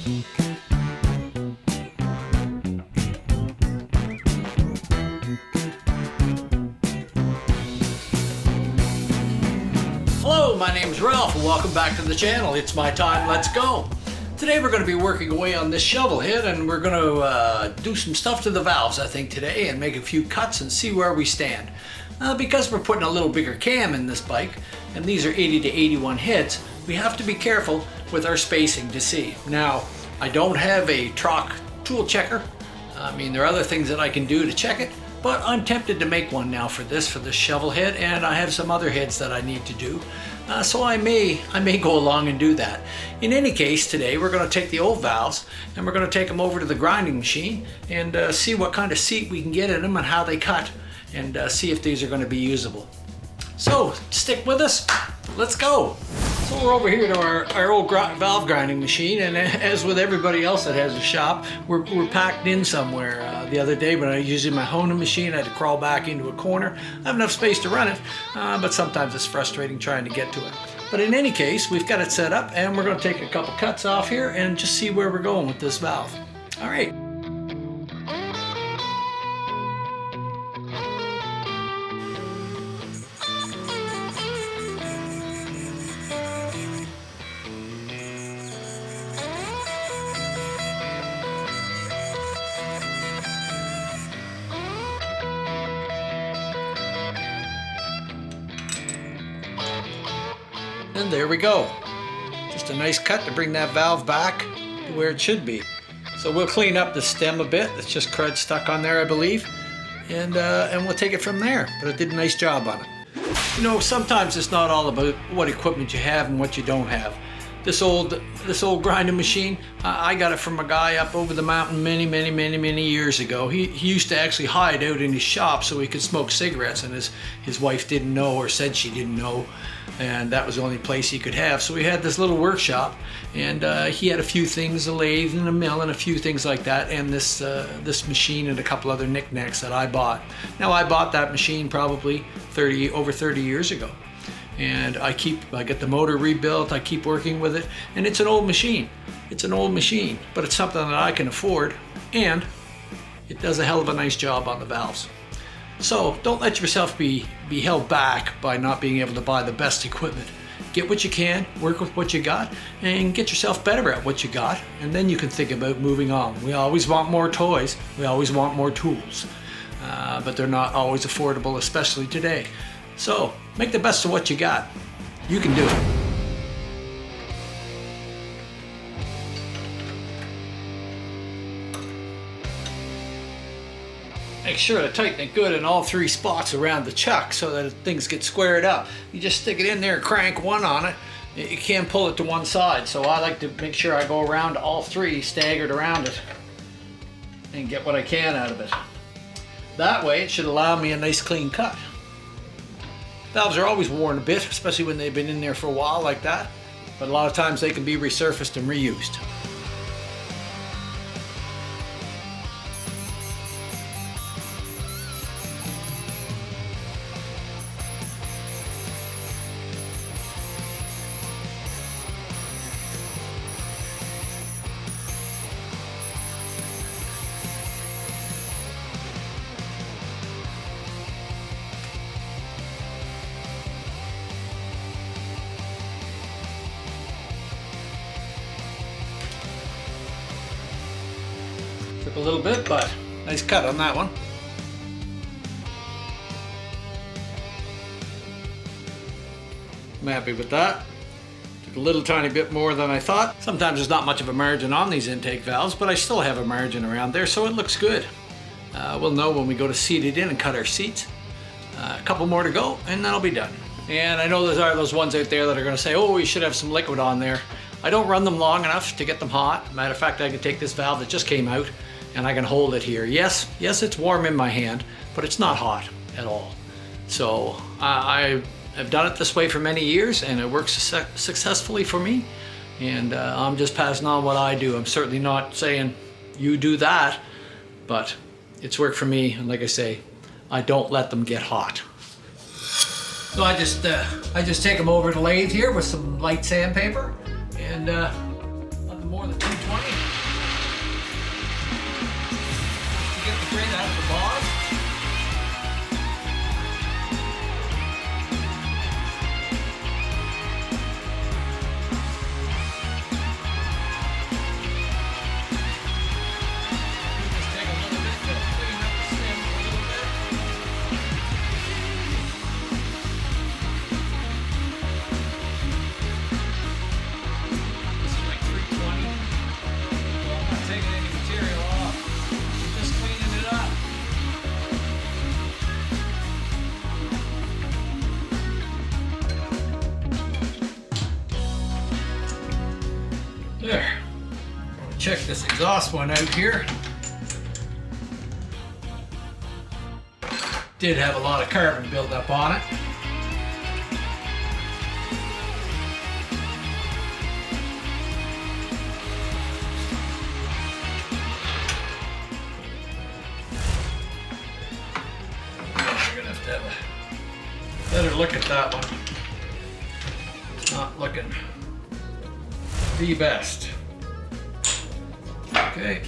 Hello, my name is Ralph and welcome back to the channel. It's my time, let's go. Today we're going to be working away on this shovel head and we're going to do some stuff to the valves I think today and make a few cuts and see where we stand. Because we're putting a little bigger cam in this bike and these are 80 to 81 heads, we have to be careful with our spacing to see. Now, I don't have a Troc tool checker. I mean, there are other things that I can do to check it, but I'm tempted to make one now for this shovel head, and I have some other heads that I need to do. So I may go along and do that. In any case, today we're going to take the old valves and we're going to take them over to the grinding machine and see what kind of seat we can get in them and how they cut, and see if these are going to be usable. So stick with us, let's go. So we're over here to our old valve grinding machine, and as with everybody else that has a shop, we're packed in somewhere. The other day when I was using my honing machine, I had to crawl back into a corner. I have enough space to run it, but sometimes it's frustrating trying to get to it. But in any case, we've got it set up and we're going to take a couple cuts off here and just see where we're going with this valve. All right. And there we go. Just a nice cut to bring that valve back to where it should be. So we'll clean up the stem a bit. It's just crud stuck on there, I believe. And we'll take it from there. But it did a nice job on it. You know, sometimes it's not all about what equipment you have and what you don't have. This old grinding machine, I got it from a guy up over the mountain many years ago. He used to actually hide out in his shop so he could smoke cigarettes, and his wife didn't know, or said she didn't know, and that was the only place he could have. So he had this little workshop, and he had a few things, a lathe and a mill and a few things like that, and this machine and a couple other knickknacks that I bought. Now I bought that machine probably over 30 years ago. And I get the motor rebuilt, I keep working with it, and it's an old machine. It's an old machine, but it's something that I can afford, and it does a hell of a nice job on the valves. So don't let yourself be held back by not being able to buy the best equipment. Get what you can, work with what you got, and get yourself better at what you got, and then you can think about moving on. We always want more toys, we always want more tools, but they're not always affordable, especially today. So, make the best of what you got. You can do it. Make sure to tighten it good in all three spots around the chuck so that things get squared up. You just stick it in there and crank one on it. You can't pull it to one side, so I like to make sure I go around all three, staggered around it, and get what I can out of it. That way it should allow me a nice clean cut. Valves are always worn a bit, especially when they've been in there for a while like that, but a lot of times they can be resurfaced and reused. Took a little bit, but nice cut on that one. I'm happy with that. Took a little tiny bit more than I thought. Sometimes there's not much of a margin on these intake valves, but I still have a margin around there, so it looks good. We'll know when we go to seat it in and cut our seats. A couple more to go, and that'll be done. And I know there are those ones out there that are going to say, oh, we should have some liquid on there. I don't run them long enough to get them hot. Matter of fact, I can take this valve that just came out and I can hold it here. Yes, it's warm in my hand, but it's not hot at all. So I've done it this way for many years and it works successfully for me. And I'm just passing on what I do. I'm certainly not saying you do that, but it's worked for me. And like I say, I don't let them get hot. So I just take them over to the lathe here with some light sandpaper and nothing more than 2 320. To get the grit out of the bottom. Just take a little bit to clean up the stem a little bit. This is like 320. So I'm not taking any material off. Just cleaning it up. There. Check this exhaust one out here. Did have a lot of carbon buildup on it. We're gonna have to have a better look at that one. It's not looking the best. Okay.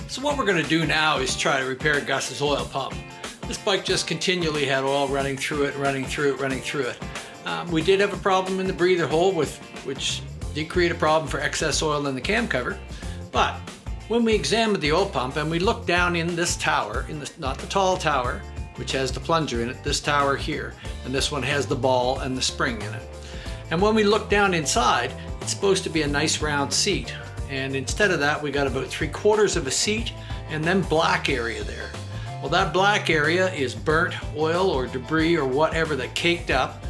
So what we're going to do now is try to repair Gus's oil pump. This bike just continually had oil running through it. We did have a problem in the breather hole, which did create a problem for excess oil in the cam cover. But when we examined the oil pump and we looked down in this tower, not the tall tower, which has the plunger in it, this tower here, and this one has the ball and the spring in it. And when we look down inside, it's supposed to be a nice round seat. And instead of that, we got about 3/4 of a seat and then black area there. Well, that black area is burnt oil or debris or whatever that caked up.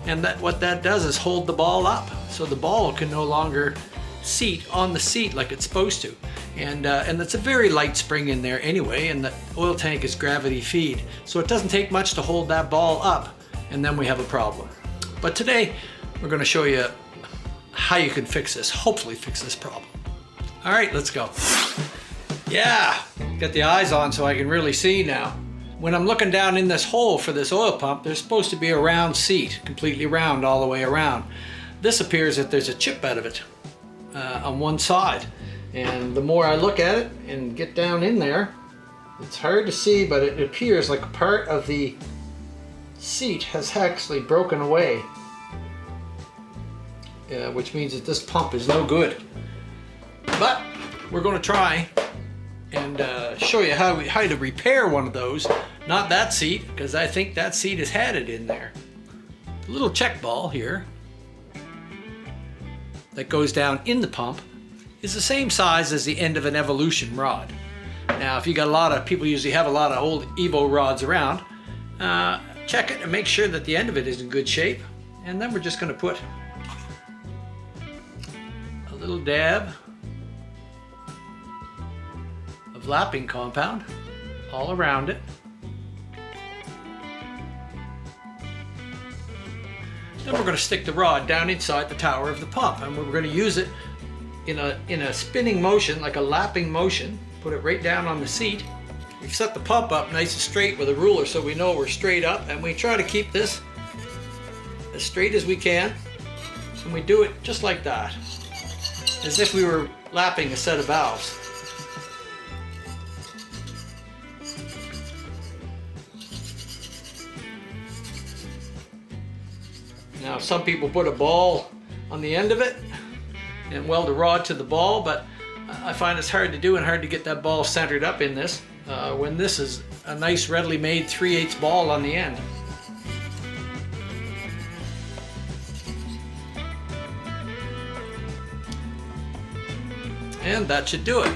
And what that does is hold the ball up. So the ball can no longer seat on the seat like it's supposed to. And it's a very light spring in there anyway, and the oil tank is gravity feed. So it doesn't take much to hold that ball up, and then we have a problem. But today, we're gonna show you how you can fix this, hopefully fix this problem. All right, let's go. Yeah, got the eyes on so I can really see now. When I'm looking down in this hole for this oil pump, there's supposed to be a round seat, completely round all the way around. This appears that there's a chip out of it on one side. And the more I look at it and get down in there, it's hard to see, but it appears like a part of the seat has actually broken away. Which means that this pump is no good. But we're going to try and show you how to repair one of those. Not that seat, because I think that seat has had it in there. The little check ball here that goes down in the pump is the same size as the end of an Evolution rod. Now, if you got a lot of people usually have a lot of old Evo rods around, check it and make sure that the end of it is in good shape. And then we're just going to put a little dab of lapping compound all around it. Then we're going to stick the rod down inside the tower of the pump, and we're going to use it in a spinning motion, like a lapping motion. Put it right down on the seat. We've set the pump up nice and straight with a ruler so we know we're straight up, and we try to keep this as straight as we can, and we do it just like that, as if we were lapping a set of valves. Now, some people put a ball on the end of it and weld a rod to the ball, but I find it's hard to do and hard to get that ball centered up in this when this is a nice readily made 3/8 ball on the end. And that should do it.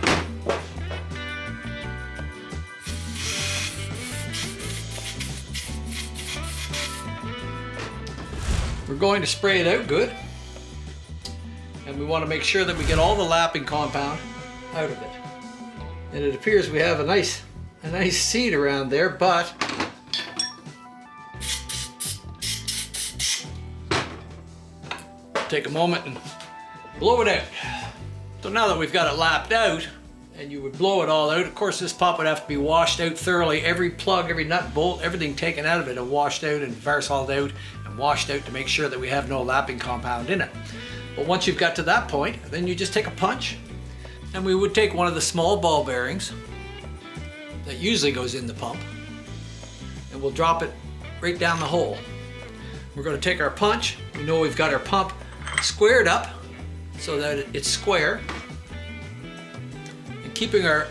We're going to spray it out good, and we want to make sure that we get all the lapping compound out of it. And it appears we have a nice seat around there, but take a moment and blow it out. So now that we've got it lapped out, and you would blow it all out, of course this pump would have to be washed out thoroughly. Every plug, every nut, bolt, everything taken out of it and washed out and varsoled out and washed out to make sure that we have no lapping compound in it. But once you've got to that point, then you just take a punch, and we would take one of the small ball bearings that usually goes in the pump, and we'll drop it right down the hole. We're going to take our punch. We know we've got our pump squared up so that it's square. And keeping our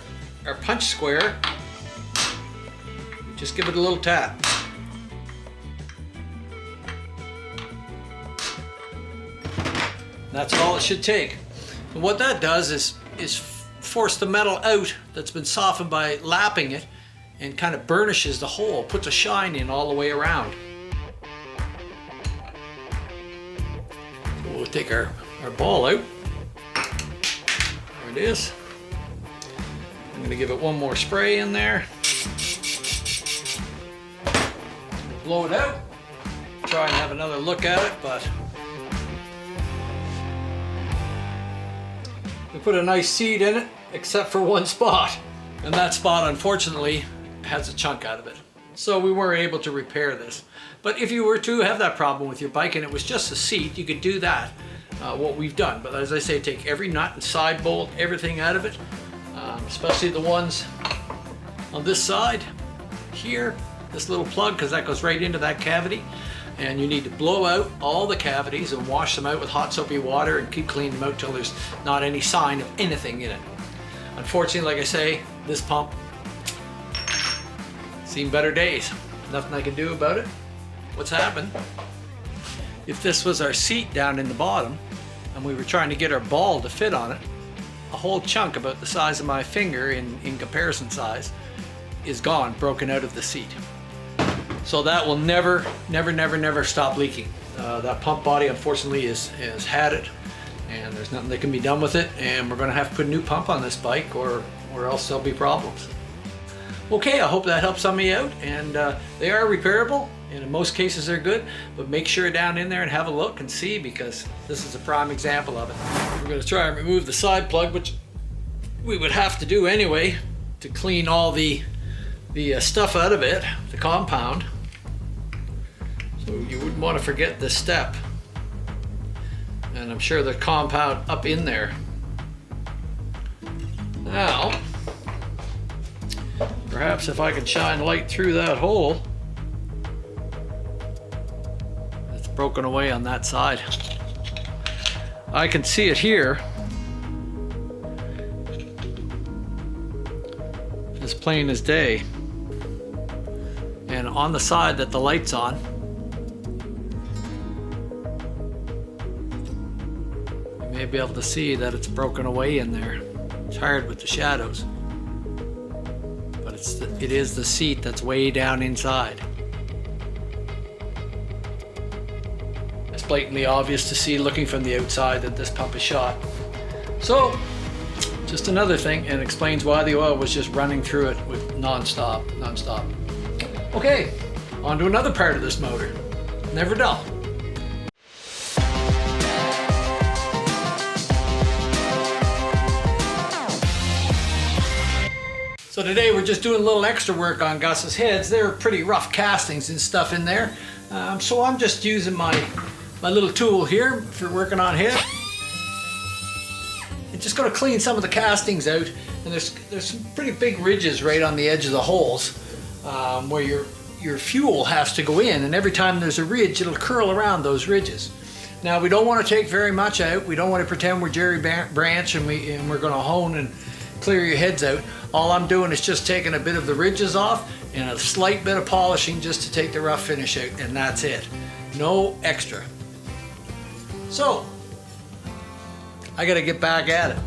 punch square, just give it a little tap. That's all it should take. And what that does is force the metal out that's been softened by lapping it, and kind of burnishes the hole, puts a shine in all the way around. So we'll take our ball out. There it is. I'm going to give it one more spray in there. Blow it out. Try and have another look at it, but we put a nice seed in it, except for one spot. And that spot, unfortunately, has a chunk out of it. So we weren't able to repair this. But if you were to have that problem with your bike and it was just a seat, you could do that, what we've done. But as I say, take every nut and side bolt, everything out of it, especially the ones on this side, here, this little plug, because that goes right into that cavity. And you need to blow out all the cavities and wash them out with hot soapy water and keep cleaning them out till there's not any sign of anything in it. Unfortunately, like I say, this pump seen better days. Nothing I can do about it. What's happened, if this was our seat down in the bottom and we were trying to get our ball to fit on it, a whole chunk about the size of my finger in comparison size is gone, broken out of the seat. So that will never stop leaking. That pump body, unfortunately, has had it, and there's nothing that can be done with it, and we're going to have to put a new pump on this bike, or else there'll be problems. Okay, I hope that helps some of you out, and they are repairable, and in most cases they're good, but make sure down in there and have a look and see, because this is a prime example of it. We're going to try and remove the side plug, which we would have to do anyway to clean all the stuff out of it, the compound. So you wouldn't want to forget this step. And I'm sure the compound up in there. Now, perhaps if I can shine light through that hole, it's broken away on that side. I can see it here. As plain as day. And on the side that the light's on, you may be able to see that it's broken away in there. It's hard with the shadows, but it is the seat that's way down inside. It's blatantly obvious to see looking from the outside that this pump is shot. So, just another thing, and explains why the oil was just running through it with non-stop. Okay, on to another part of this motor. Never dull. So today we're just doing a little extra work on Gus's heads. They're pretty rough castings and stuff in there. So I'm just using my little tool here for working on his. I'm just going to clean some of the castings out, and there's some pretty big ridges right on the edge of the holes where your fuel has to go in, and every time there's a ridge it'll curl around those ridges. Now we don't want to take very much out. We don't want to pretend we're Jerry Branch and we're going to hone and clear your heads out. All I'm doing is just taking a bit of the ridges off and a slight bit of polishing just to take the rough finish out, and that's it. No extra. So I gotta get back at it.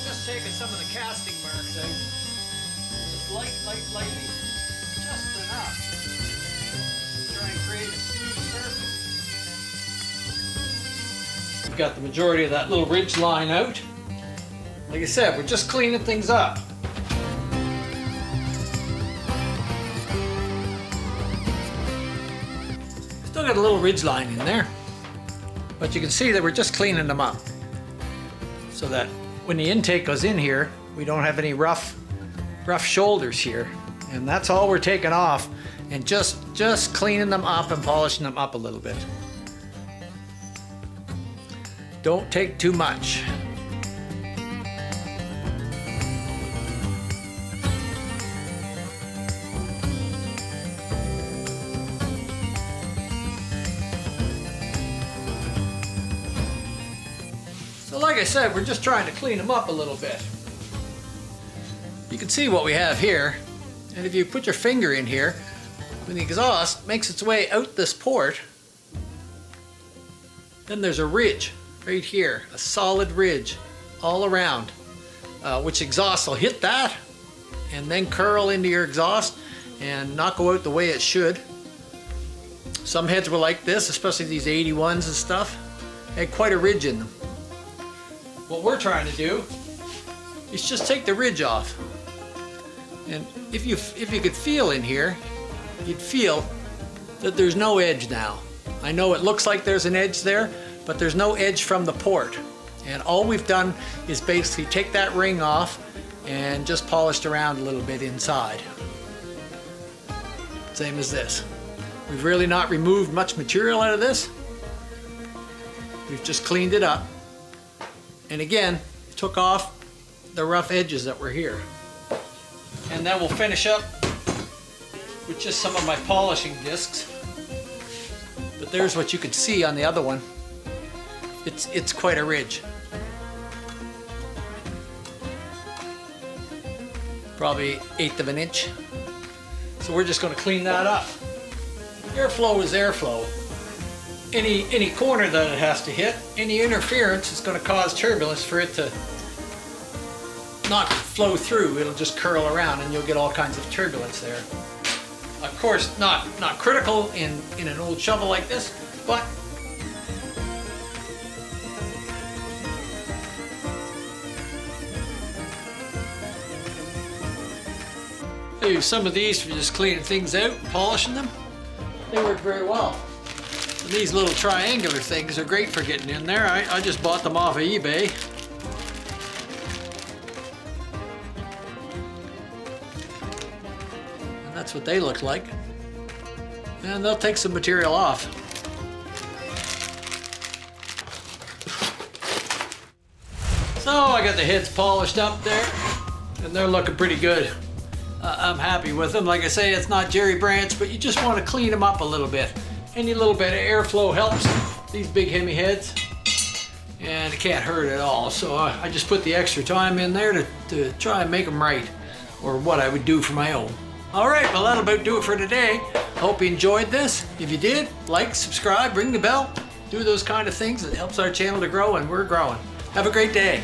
Just taking some of the casting marks out. Just lightly. Just enough. Try and create a smooth surface. We've got the majority of that little ridge line out. Like I said, we're just cleaning things up. Still got a little ridge line in there, but you can see that we're just cleaning them up so that when the intake goes in here, we don't have any rough shoulders here. And that's all we're taking off, and just cleaning them up and polishing them up a little bit. Don't take too much. So like I said, we're just trying to clean them up a little bit. You can see what we have here, and if you put your finger in here, when the exhaust makes its way out this port, then there's a ridge right here, a solid ridge all around, which exhaust will hit that and then curl into your exhaust and not go out the way it should. Some heads were like this, especially these 81s and stuff. They had quite a ridge in them. What we're trying to do is just take the ridge off. And if you could feel in here, you'd feel that there's no edge now. I know it looks like there's an edge there, but there's no edge from the port. And all we've done is basically take that ring off and just polished around a little bit inside. Same as this. We've really not removed much material out of this. We've just cleaned it up. And again, took off the rough edges that were here. And then we'll finish up with just some of my polishing discs. But there's what you could see on the other one. It's quite a ridge. Probably 1/8 of an inch. So we're just going to clean that up. Airflow is airflow. Any corner that it has to hit, any interference is going to cause turbulence for it to not flow through. It'll just curl around and you'll get all kinds of turbulence there. Of course, not critical in an old shovel like this, but I use some of these for just cleaning things out and polishing them. They work very well. And these little triangular things are great for getting in there. I just bought them off of eBay. And that's what they look like. And they'll take some material off. So I got the heads polished up there, and they're looking pretty good. I'm happy with them. Like I say, it's not Jerry Branch, but you just want to clean them up a little bit. Any little bit of airflow helps these big Hemi heads, and it can't hurt at all. So I just put the extra time in there to try and make them right, or what I would do for my own. All right, well that'll about do it for today. Hope you enjoyed this. If you did, like, subscribe, ring the bell, do those kind of things. It helps our channel to grow, and we're growing. Have a great day.